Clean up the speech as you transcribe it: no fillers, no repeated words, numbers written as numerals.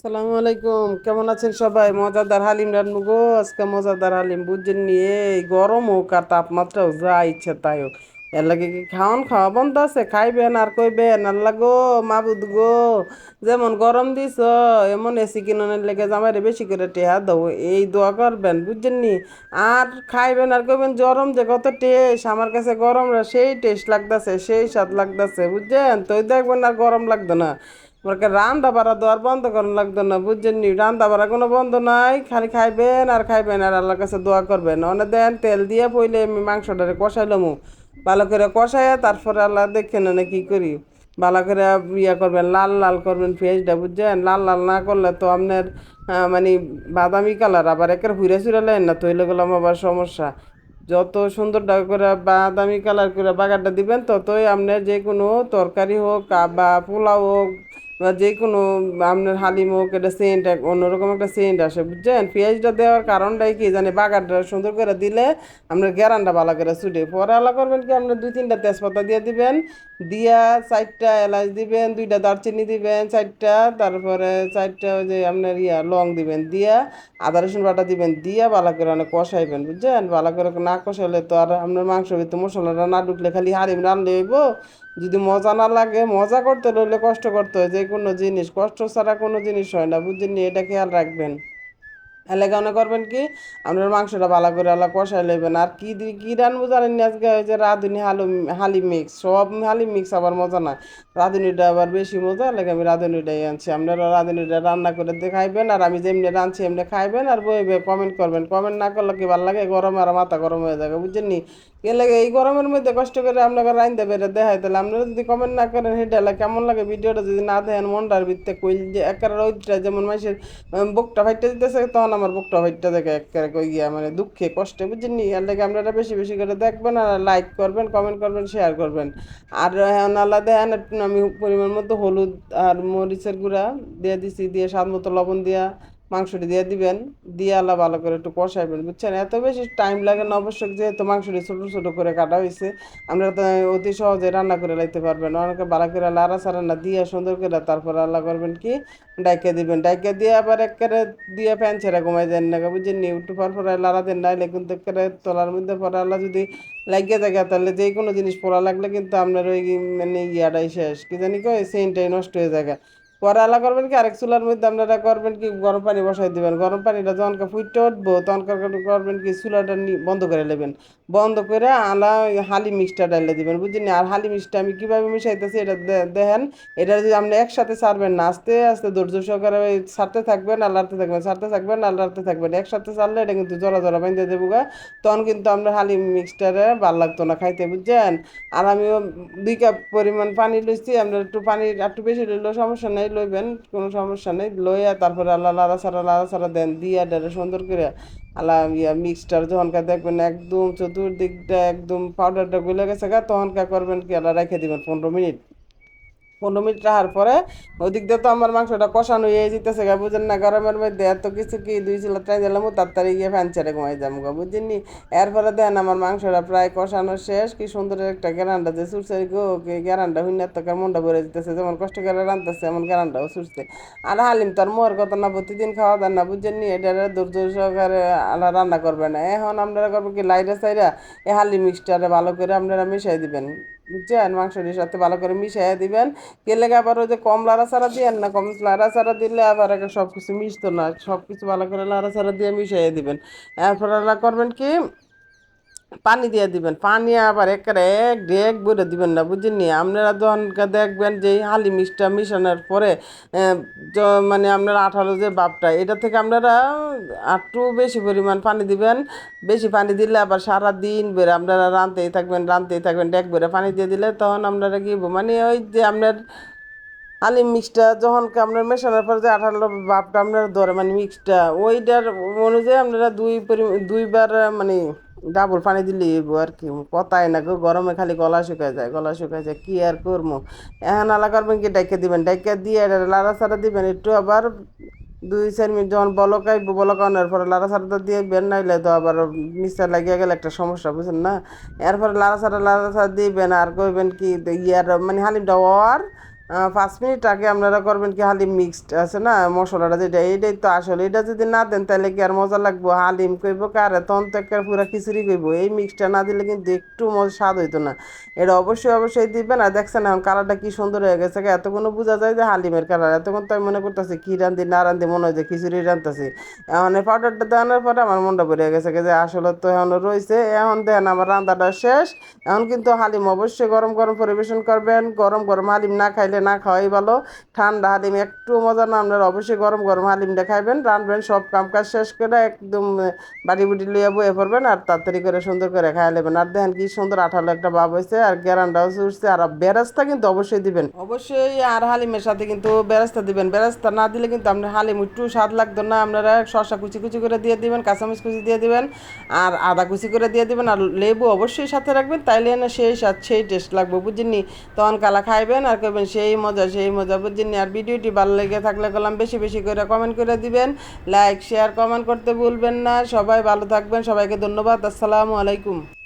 সালামু আলাইকুম, কেমন আছেন সবাই? মজাদার হালিম রান্নু গো। আজকে মজাদার হালিম বুঝছেন নিয়ে, এই গরম হোক আর তাপমাত্রা হোক, যা ইচ্ছে তাই হোক, এর লাগে কি খাওয়া বন্ধ আছে? খাইবেন আর কইবেন আল্লাহ গো, মাবুদ গো, যেমন গরম দিছ এমন এসি কিননের লেগে জামাইরে বেশি করে টেহা দাও, এই দোয়া করবেন বুঝছেন নি। আর খাইবেন আর কইবেন গরম যে কত টেস্ট, আমার কাছে গরমরা সেই টেস্ট লাগতেছে, সেই স্বাদ লাগতেছে বুঝছেন তো। দেখবেন আর গরম লাগতো না। আমাকে রান্না বাড়া দেওয়ার বন্ধ করানো লাগতো না বুঝছেন নি। রান্না বাড়া কোনো বন্ধ নাই, খালি খাইবেন আর খাইবেন আর আল্লাহর কাছে দোয়া করবেন। অনেক দেন তেল দিয়ে পইলে আমি মাংসটারে কষাইলাম, ভালো করে কষাইয়া তারপরে আল্লাহ দেখেন না কি করি। ভালো করে ইয়া করবেন, লাল লাল করবেন পেঁয়াজটা বুঝছেন। লাল লাল না করলে তো আপনার মানে বাদামি কালার আবার একের হুইরা চুরা লেন না, তৈলে গেলাম আবার সমস্যা। যত সুন্দর করে বাদামি কালার করে বাগারটা দিবেন, ততই আপনার যে কোনো তরকারি হোক বা পোলাও হোক বা যে কোনো আপনার হালিম হোক, এটা সেন্ট অন্যরকম একটা সেন্ট আসে বুঝছেন। পেঁয়াজটা দেওয়ার কারণটাই কি জানি, বাগারটা সুন্দর করে দিলে আপনার গ্যারানটা ভালো করে ছুটে। পরে আলা করবেন কি, আপনার 2-3টা তেজপাতা দিয়ে দিবেন, দিয়া 4টা এলাচ দিবেন, 2টা দারচিনি দিবেন, 4টা, তারপরে 4টা ওই যে আপনার লং দিবেন, দিয়া আদা রসুন বাটা দিবেন, দিয়া ভালো করে অনেক কষাইবেন বুঝছেন। ভালো করে না কষাইলে তো আর আপনার মাংস ভিতরে মশলাটা না ঢুকলে খালি হারিম রানলে হইব। যদি মজা না লাগে, মজা করতে রইলে কষ্ট করতে হয়। যে কোনো জিনিস কষ্ট ছাড়া কোনো জিনিস হয় না বুঝছেন, এটা খেয়াল রাখবেন। এলাকা মনে করবেন কি, আপনার মাংসটা ভালো করে আলা কষাই লইবেন। আর কি কি রানবো জানেন না, আজকে ওই যে রাঁধুনি হালিম মিক্স, সব হালিম মিক্স আবার মজা না, রাঁধুনিটা আবার বেশি মজা লাগে। আমি রাঁধুনিটাই আনছি, আপনারা রাঁধুনিটা রান্না করে দেখাইবেন আর আমি যেমনি রাঁধছি এমনি খাইবেন আর বইবে কমেন্ট করবেন। কমেন্ট না করলে কি ভালো লাগে, গরমে আর মাথা গরম হয়ে যাবে বুঝছেন নি। কে লাগে এই গরমের মধ্যে কষ্ট করে আপনাকে রাঁধতে বেড়ে দেখাই, তাহলে আপনারা যদি কমেন্ট না করেন সেটা কেমন লাগে, ভিডিওটা যদি না দেখেন মনটার ভিত্তে কইল যে একের ওইটা যেমন মানুষের বুকটা ফাইটে দিতেছে, তখন আমার বুকটা ফাইটটা দেখে একেবারে কই গিয়া মানে দুঃখে কষ্টে বুঝছেন নি। এর লাগে আপনারা বেশি বেশি করে দেখবেন আর লাইক করবেন, কমেন্ট করবেন, শেয়ার করবেন। আর এখন আল্লাহ দেখেন একটু আমি পরিমাণ মতো হলুদ আর মরিচের গুঁড়া দিয়ে দিছি, দিয়ে স্বাদ মতো লবণ দিয়া মাংসটি দিয়ে দিবেন, দিয়ে আল্লাহ ভালো করে একটু কষাইবেন বুঝছেন। এত বেশি টাইম লাগে না অবশ্য, যেহেতু মাংসটি ছোটো ছোটো করে কাটা হয়েছে, আমরা তো অতি সহজে রান্না করে লাইতে পারবেন। অনেকে ভালো করে লাড়া সাড়া না দিয়ে সুন্দর করে তারপর আল্লাহ করবেন কি, ডাইকে দিবেন। ডাইকে দিয়ে আবার একেবারে দিয়ে ফ্যান ছেড়ে ঘুমাই দেন না বুঝছেন নি। একটু পর পরে লাড়া দেন, নাইলে কিন্তু একেবারে তলার মধ্যে পরে আল্লাহ যদি লাগিয়ে থাকে, তাহলে যে কোনো জিনিস পোড়া লাগলে কিন্তু আপনার ওই মানে ইয়াটাই শেষ, কি জানি কয় সেইটাই নষ্ট হয়ে যায়। পরে আলা করবেন কি, আরেক চুলার মধ্যে আপনারা করবেন কি, গরম পানি বসাই দিবেন। গরম পানিটা যখন ফুটতে উঠবো তখন করবেন কি, চুলাটা বন্ধ করে নেবেন। বন্ধ করে আলা ওই হালি মিক্সটা ডালে দিবেন বুঝছেন। আর হালি মিক্সটা আমি কিভাবে মিশাইতেছি এটা দেখেন। এটা যদি আপনি একসাথে ছাড়বেন না, আস্তে আস্তে ধৈর্য সহকারে ওই ছাড়তে থাকবেন আর লাড়তে থাকবেন, ছাড়তে থাকবেন আর লাড়তে থাকবেন। একসাথে ছাড়লে এটা কিন্তু জলা জলা বাইন্ধে দেবো গা, তখন কিন্তু আপনার হালি মিক্সটারে ভাল লাগতো না খাইতে বুঝছেন। আর আমিও 2 কাপ পরিমাণ পানি লইছি, আপনার একটু পানি একটু বেশি লইলেও সমস্যা নেই, লইবেন কোনো সমস্যা নেই। লইয়া তারপরে আল্লাহ লাড়া ছাড়া দেন, দিয়া ডারে সুন্দর করে আল্লাহ মিক্সটার যখনকার দেখবেন একদম চতুর্দিকটা একদম পাউডারটা গলে গেছে গা, তখনকার করবেন কি, আল্লাহ রেখে দিবেন 15 মিনিট। 15 মিনিট রাখার পরে ওদিক দিয়ে তো আমার মাংসটা কষানো হয়ে যেতেছে গা বুঝেন না। গরমের মধ্যে এত কিছু কি 2 চিলা ট্রাই দিলাম, তাড়াতাড়ি গিয়ে ফ্যান ছেড়ে ঘুমাই যাবো গা বুঝছেন নি। এরপরে দেন আমার মাংসটা প্রায় কষানো শেষ, কি সুন্দর একটা গ্যারান্ডা যে ছুটছে গো, কি গ্যারান্ডা হইনা তো মনটা ভরে যেতেছে, যেমন কষ্ট করে রাঁধতেছে এমন গ্যারান্ডাও ছুটছে। আর হালিম তো আর মোর কথা না, প্রতিদিন খাওয়া দান না বুঝছেন নি। এটা ধৈর্য সহকারে আলা রান্না করবে না। এখন আপনারা করবেন কি, লাইটে সাইরা এই হালিম মিক্সটারে ভালো করে আপনারা মিশাই দিবেন বুঝছেন। মাংসটির সাথে ভালো করে মিশাইয়া দিবেন। কেলে আবার ওই যে কম লাড়াচাড়া দিয়েন না, কম লাড়াচাড়া দিলে আবার সব কিছু মিশতো না। সব কিছু ভালো করে লাড়াচাড়া দিয়ে মিশিয়ে দিবেন। এরপর আল্লাহ করবেন কি, পানি দিয়ে দিবেন। পানি আবার একেবারে এক ডেক বলে দিবেন না বুঝছেন নি। আপনারা যখন দেখবেন যে এই হালি মিক্সটা মিশানোর পরে আহ, মানে আপনারা আঠালো যে বাপটা, এটা থেকে আপনারা একটু বেশি পরিমাণ পানি দিবেন। বেশি পানি দিলে আবার সারা দিন বেড়ে আপনারা রাঁধতেই থাকবেন ডেক বেড়ে পানি দিয়ে দিলে, তখন আপনারা কি হইবো, মানে ওই যে আপনার হালিম মিক্সটা যখন আপনার মেশানোর পর যে আঠালো ভাবটা আপনার ধরে, মানে মিক্সটা ওইটার অনুযায়ী আপনারা 2বার মানে ডাবল পানি দিলে হইবো আর কি। কথাই না গো, গরমে খালি গলা শুকায় যায়, গলা শুকায় যায়, কি আর করবো। এখন আলা করবেন কি, ডাইকে দিবেন, ডাইকে দিয়ে লাড়া চাড়া দিবেন একটু আবার 2-4 মিনিট যখন বলকাইব, বলকানোর পরে লাড়াচাড়া দিয়ে বের নাইলে তো আবার নিচে লাগিয়ে গেলে একটা সমস্যা, বুঝছেন না? এরপরে লাড়াচাড়া দিবেন আর কইবেন কি ইয়ার মানে হালিমটা হওয়ার 5 মিনিট আগে আপনারা করবেন কি হালিম মিক্সড আছে না মশলাটা, যেটা এইটাই তো আসলে। এটা যদি না দেন তাহলে কি আর মজা লাগবো? হালিম কইব কারে, তখন তো একটা পুরা খিচুড়ি কইব। এই মিক্সটা না দিলে কিন্তু একটু মজা স্বাদ হইতো না। এটা অবশ্যই দিবেন। আর দেখছেন এখন কালারটা কি সুন্দর হয়ে গেছে, এতক্ষণ বোঝা যায় যে হালিমের কালার। এতক্ষণ তো আমি মনে করতেছি কি রান্ধি না রান্ধি, মনে হয় যে খিচুড়ি রান্ধতেছি। এখন এই পাউডারটা দেওয়ানোর পরে আমার মনটা ভরে গেছে যে আসলে তো এখন রয়েছে। এখন দেখেন আমার রান্নাটা শেষ। এখন কিন্তু হালিম অবশ্যই গরম গরম পরিবেশন করবেন। গরম গরম হালিম না খাইলে না খাওয়াই ভালো। ঠান্ডা হালিম একটু মজা না, আপনারা অবশ্যই গরম গরম হালিমটা খাইবেন। রাঁধবেন, সব কাম কাজ শেষ করে একদম বাড়ি বুটি লইয়া বয়ে পড়বেন আর তাড়াতাড়ি করে সুন্দর করে খাইয়া নেবেন। আর দেখেন কি সুন্দর আঠালো একটা ভাব হয়েছে, আর গ্যারান্ডাও উঠছে। আর বেরেস্তা কিন্তু অবশ্যই দিবেন, অবশ্যই। আর হালিমের সাথে কিন্তু বেরেস্তা দিবেন। বেরেস্তা না দিলে কিন্তু আপনার হালিম একটু স্বাদ লাগতো না। আপনারা শসা কুচি কুচি করে দিয়ে দিবেন, কাঁচামরিচ কুচি দিয়ে দিবেন, আর আদা কুচি করে দিয়ে দিবেন, আর লেবু অবশ্যই সাথে রাখবেন। তাইলে না সেই স্বাদ সেই টেস্ট লাগবে, বুঝিনি? তখন কালা খাইবেন আর করবেন সেই মজা, বুঝিনি? আর ভিডিওটি ভালো লেগে থাকলে গেলাম বেশি বেশি করে কমেন্ট করে দিবেন, লাইক শেয়ার কমেন্ট করতে ভুলবেন না। সবাই ভালো থাকবেন, সবাইকে ধন্যবাদ। আসসালামু আলাইকুম।